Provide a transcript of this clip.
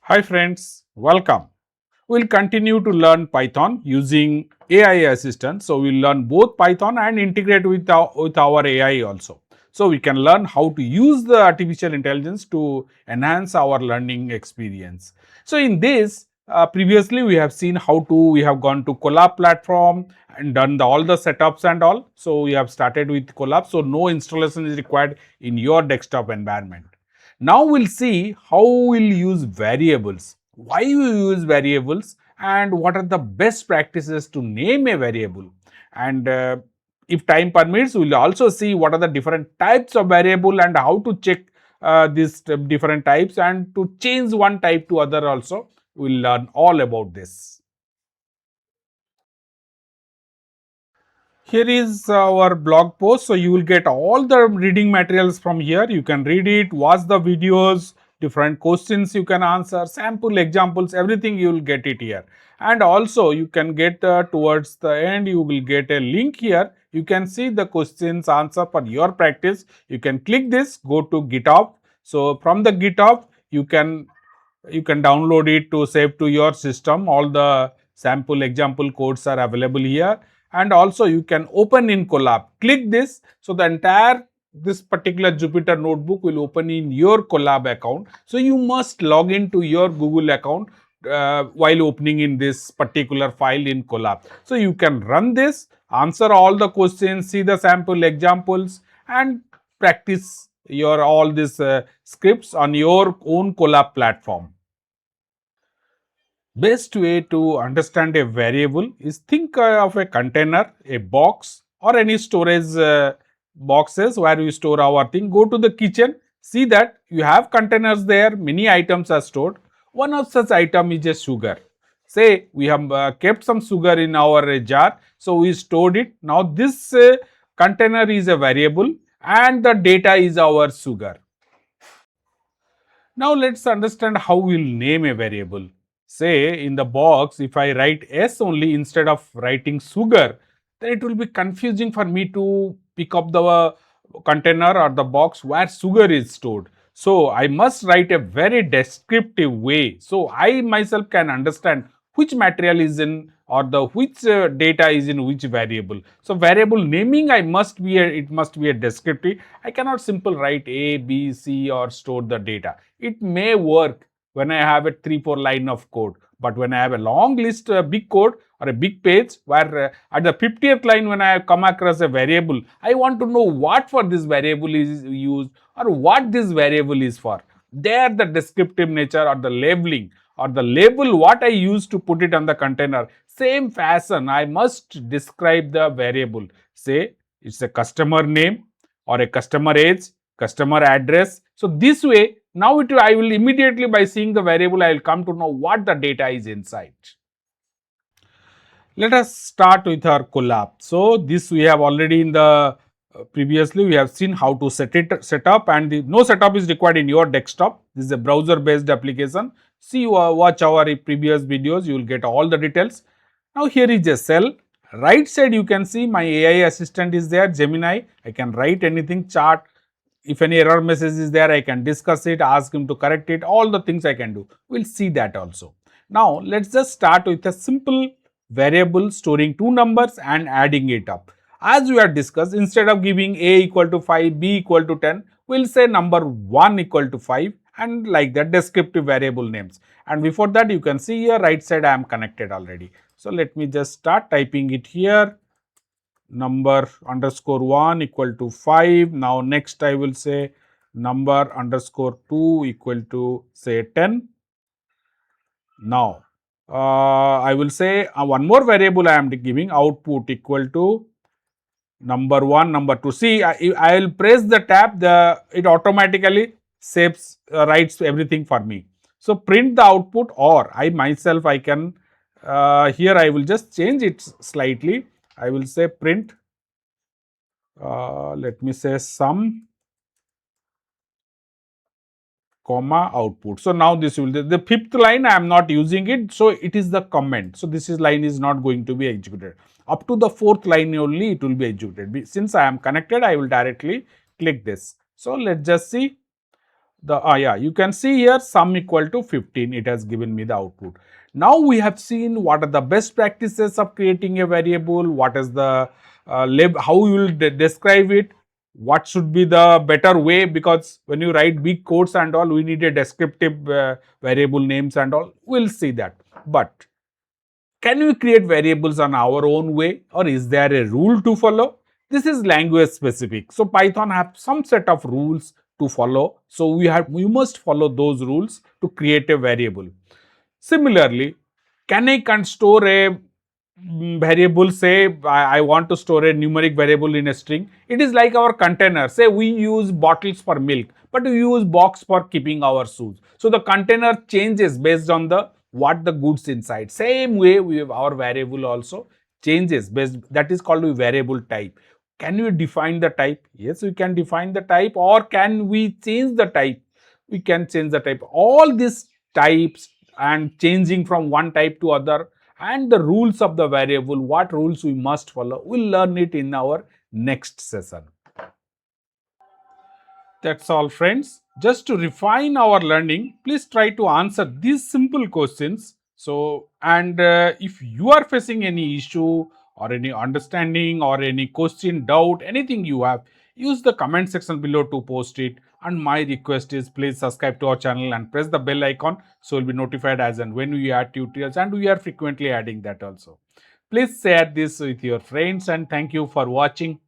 Hi friends, welcome. We'll continue to learn Python using AI assistant. So we'll learn both Python and integrate with our AI also. So we can learn how to use the artificial intelligence to enhance our learning experience. So in this, previously we have seen how to, we have gone to Colab platform and done all the setups and all. So we have started with Colab. So no installation is required in your desktop environment. Now we'll see how we'll use variables, why we use variables, and what are the best practices to name a variable. And if time permits, we'll also see what are the different types of variable and how to check these different types and to change one type to other also. We'll learn all about this. Here is our blog post. So you will get all the reading materials from here. You can read it, watch the videos, different questions you can answer, sample examples, everything you will get it here. And also you can get towards the end, you will get a link here. You can see the questions answer for your practice. You can click this, go to GitHub. So from the GitHub, you can download it to save to your system. All the sample example codes are available here, and also you can open in Colab. Click this, so the entire this particular Jupyter notebook will open in your Colab account. So you must log into your Google account while opening in this particular file in Colab. So you can run this, answer all the questions, see the sample examples, and practice your all these scripts on your own Colab platform. Best way to understand a variable is think of a container, a box, or any storage boxes where we store our thing. Go to the kitchen, see that you have containers there, many items are stored. One of such item is a sugar. Say we have kept some sugar in our jar, so we stored it. Now this container is a variable and the data is our sugar. Now let's understand how we'll name a variable. Say in the box, if I write S only instead of writing sugar, then it will be confusing for me to pick up the container or the box where sugar is stored. So I must write a very descriptive way, so I myself can understand which material is in or the which data is in which variable. So variable naming it must be a descriptive. I cannot simple write A, B, C or store the data. It may work when I have a 3-4 line of code, but when I have a long list, a big code or a big page where at the 50th line when I come across a variable, I want to know what for this variable is used or what this variable is for. There the descriptive nature or the labeling or the label what I use to put it on the container, same fashion I must describe the variable. Say it's a customer name or a customer age, customer address. So this way, now I will immediately by seeing the variable, I will come to know what the data is inside. Let us start with our Colab. So this we have already in the previously we have seen how to set up, and no setup is required in your desktop. This is a browser based application. See watch our previous videos, you will get all the details. Now here is a cell. Right side you can see my AI assistant is there, Gemini. I can write anything, chart. If any error message is there, I can discuss it, ask him to correct it, all the things I can do. We'll see that also. Now let's just start with a simple variable storing two numbers and adding it up. As we have discussed, instead of giving a equal to 5, b equal to 10, we'll say number 1 equal to 5 and like that descriptive variable names. And before that you can see here right side I am connected already. So let me just start typing it here. Number underscore 1 equal to 5. Now next I will say number underscore 2 equal to say 10. Now I will say one more variable I am giving, output equal to number 1, number 2. See, I will press the tab, it automatically saves, writes everything for me. So print the output, or I myself I can, here I will just change it slightly. I will say print, let me say sum comma output. So now this will the fifth line I am not using it, so it is the comment. So this line is not going to be executed. Up to the fourth line only it will be executed. Since I am connected, I will directly click this. So let's just see. the yeah, you can see here sum equal to 15. It has given me the output. Now we have seen what are the best practices of creating a variable, what is the how you will describe it, what should be the better way, because when you write big codes and all, we need a descriptive variable names and all. We'll see that. But can we create variables on our own way, or is there a rule to follow? This is language specific. So Python have some set of rules to follow. So we must follow those rules to create a variable. Similarly, can I can store a variable, say I want to store a numeric variable in a string. It is like our container. Say we use bottles for milk, but we use box for keeping our shoes. So the container changes based on the what the goods inside. Same way we have our variable also changes based, that is called a variable type. Can you define the type? Yes, we can define the type. Or can we change the type? We can change the type. All these types and changing from one type to other, and the rules of the variable, what rules we must follow, we'll learn it in our next session. That's all, friends. Just to refine our learning, please try to answer these simple questions. So, and if you are facing any issue or any understanding or any question, doubt, anything you have, use the comment section below to post it. And my request is please subscribe to our channel and press the bell icon so you'll be notified as and when we add tutorials, and we are frequently adding that also. Please share this with your friends, and thank you for watching.